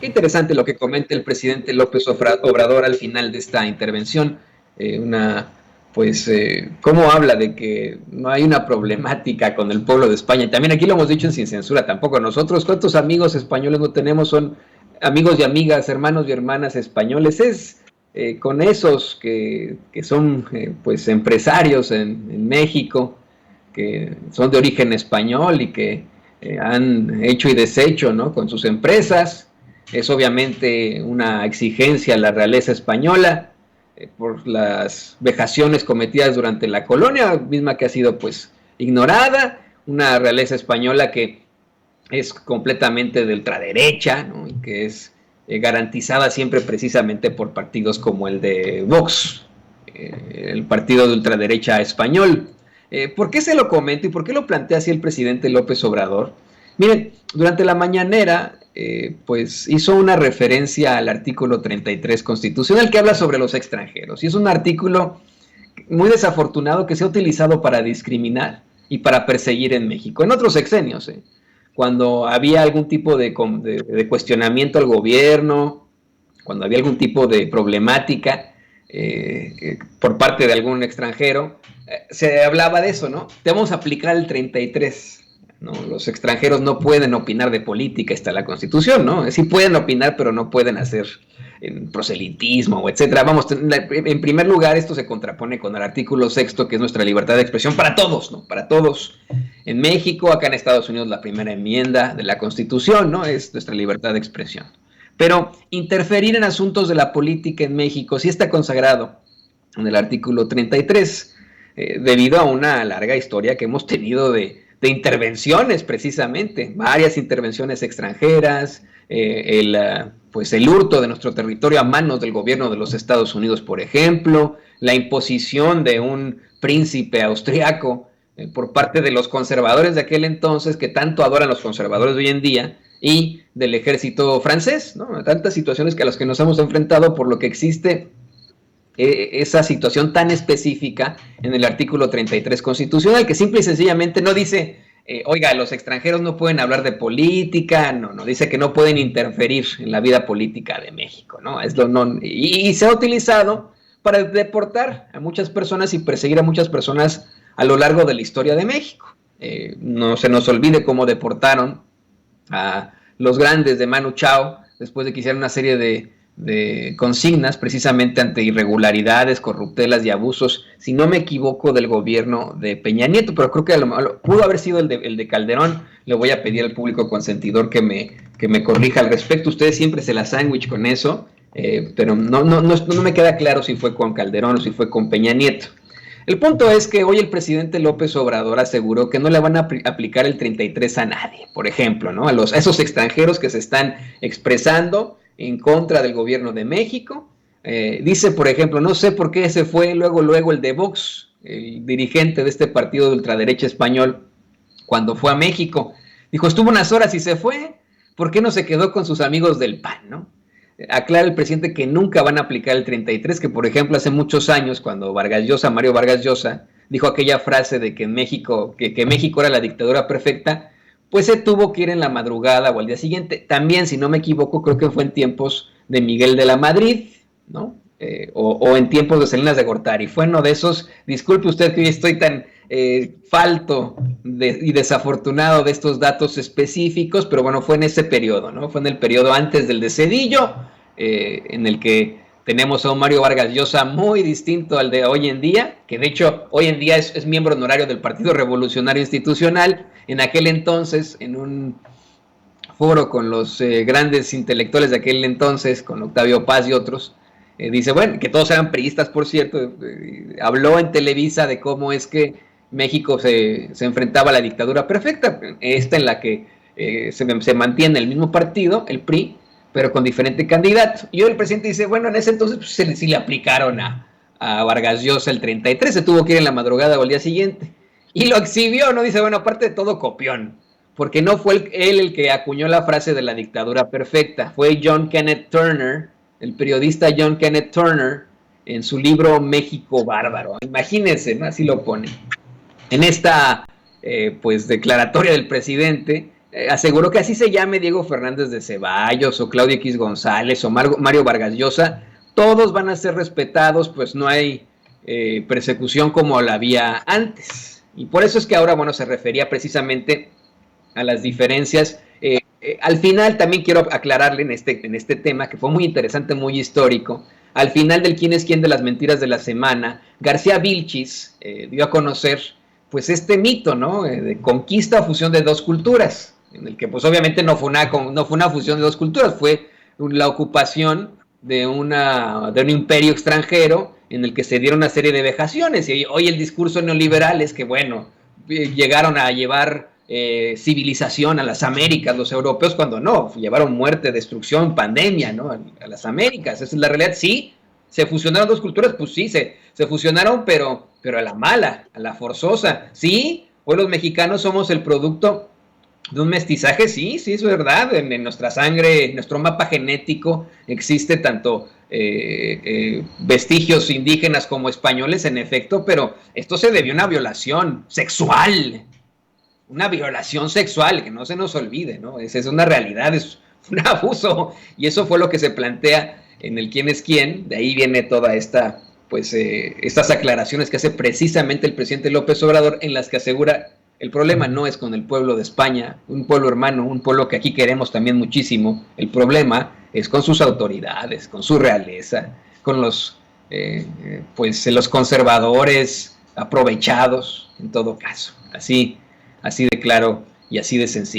Qué interesante lo que comenta el presidente López Obrador al final de esta intervención. Una, pues, cómo habla de que no hay una problemática con el pueblo de España. También aquí lo hemos dicho en Sin Censura, tampoco nosotros. ¿Cuántos amigos españoles no tenemos? Son amigos y amigas, hermanos y hermanas españoles. Es con esos que son, pues, empresarios en México, que son de origen español y que han hecho y deshecho, ¿no?, con sus empresas. Es obviamente una exigencia a la realeza española por las vejaciones cometidas durante la colonia, misma que ha sido pues ignorada, una realeza española que es completamente de ultraderecha, ¿no?, y que es garantizada siempre precisamente por partidos como el de Vox, el partido de ultraderecha español. ¿Por qué se lo comento y por qué lo plantea así el presidente López Obrador? Miren, durante la mañanera, pues hizo una referencia al artículo 33 constitucional que habla sobre los extranjeros. Y es un artículo muy desafortunado que se ha utilizado para discriminar y para perseguir en México. En otros sexenios, cuando había algún tipo de cuestionamiento al gobierno, cuando había algún tipo de problemática por parte de algún extranjero, se hablaba de eso, ¿no? Te vamos a aplicar el 33. ¿No? Los extranjeros no pueden opinar de política, está la Constitución, ¿no? Sí pueden opinar, pero no pueden hacer proselitismo, etcétera. Vamos, en primer lugar, esto se contrapone con el artículo 6, que es nuestra libertad de expresión para todos, ¿no? Para todos. En México, acá en Estados Unidos, la primera enmienda de la Constitución, ¿no?, es nuestra libertad de expresión. Pero interferir en asuntos de la política en México sí está consagrado en el artículo 33, debido a una larga historia que hemos tenido de intervenciones, precisamente, varias intervenciones extranjeras, pues el hurto de nuestro territorio a manos del gobierno de los Estados Unidos, por ejemplo, la imposición de un príncipe austriaco por parte de los conservadores de aquel entonces, que tanto adoran los conservadores de hoy en día, y del ejército francés, ¿no? Tantas situaciones a las que nos hemos enfrentado, por lo que existe esa situación tan específica en el artículo 33 constitucional, que simple y sencillamente no dice, oiga, los extranjeros no pueden hablar de política, no, dice que no pueden interferir en la vida política de México, ¿no? Y se ha utilizado para deportar a muchas personas y perseguir a muchas personas a lo largo de la historia de México. No se nos olvide cómo deportaron a los grandes de Manu Chao después de que hicieron una serie de consignas precisamente ante irregularidades, corruptelas y abusos, si no me equivoco, del gobierno de Peña Nieto, pero creo que pudo haber sido el de Calderón. Le voy a pedir al público consentidor que me corrija al respecto. Ustedes siempre se la sándwich con eso, pero no me queda claro si fue con Calderón o si fue con Peña Nieto. El punto es que hoy el presidente López Obrador aseguró que no le van a aplicar el 33 a nadie, por ejemplo, ¿no?, a esos extranjeros que se están expresando en contra del gobierno de México. Dice, por ejemplo, no sé por qué se fue luego el de Vox, el dirigente de este partido de ultraderecha español, cuando fue a México. Dijo, estuvo unas horas y se fue. ¿Por qué no se quedó con sus amigos del PAN, no? Aclara el presidente que nunca van a aplicar el 33, que por ejemplo hace muchos años, cuando Mario Vargas Llosa, dijo aquella frase de que en México, que México era la dictadura perfecta, pues se tuvo que ir en la madrugada o al día siguiente. También, si no me equivoco, creo que fue en tiempos de Miguel de la Madrid, ¿no? O en tiempos de Salinas de Gortari. Fue uno de esos, disculpe usted que hoy estoy tan falto y desafortunado de estos datos específicos, pero bueno, fue en ese periodo, ¿no? Fue en el periodo antes del de Zedillo, en el que tenemos a un Mario Vargas Llosa muy distinto al de hoy en día, que de hecho hoy en día es miembro honorario del Partido Revolucionario Institucional. En aquel entonces, en un foro con los grandes intelectuales de aquel entonces, con Octavio Paz y otros, dice, bueno, que todos eran priistas, por cierto, habló en Televisa de cómo es que México se enfrentaba a la dictadura perfecta, esta en la que se mantiene el mismo partido, el PRI, pero con diferente candidato. Y hoy el presidente dice, bueno, en ese entonces pues, sí le aplicaron a Vargas Llosa el 33, se tuvo que ir en la madrugada o al día siguiente. Y lo exhibió, ¿no? Dice, bueno, aparte de todo, copión. Porque no fue él el que acuñó la frase de la dictadura perfecta, fue John Kenneth Turner, el periodista John Kenneth Turner, en su libro México Bárbaro. Imagínense, ¿no? Así lo pone. En esta pues declaratoria del presidente, aseguró que así se llame Diego Fernández de Ceballos o Claudio X González o Mario Vargas Llosa, todos van a ser respetados, pues no hay persecución como la había antes. Y por eso es que ahora, bueno, se refería precisamente a las diferencias. Al final también quiero aclararle en este tema, que fue muy interesante, muy histórico. Al final del quién es quién de las mentiras de la semana, García Vilchis dio a conocer pues este mito, ¿no? De conquista o fusión de dos culturas, en el que pues obviamente no fue una fusión de dos culturas, fue la ocupación de un imperio extranjero en el que se dieron una serie de vejaciones. Y hoy el discurso neoliberal es que, bueno, llegaron a llevar civilización a las Américas, los europeos, cuando no, llevaron muerte, destrucción, pandemia, ¿no? A las Américas. Esa es la realidad. Sí, se fusionaron dos culturas, pues sí, se fusionaron, pero a la mala, a la forzosa. Sí, hoy los mexicanos somos el producto de un mestizaje, sí, sí, es verdad. En nuestra sangre, en nuestro mapa genético, existe tanto vestigios indígenas como españoles, en efecto, pero esto se debió a una violación sexual, que no se nos olvide, ¿no? Es una realidad, es un abuso, y eso fue lo que se plantea en el quién es quién. De ahí viene toda esta, pues, estas aclaraciones que hace precisamente el presidente López Obrador, en las que asegura el problema no es con el pueblo de España, un pueblo hermano, un pueblo que aquí queremos también muchísimo. El problema es con sus autoridades, con su realeza, con pues, los conservadores aprovechados, en todo caso. Así de claro y así de sencillo.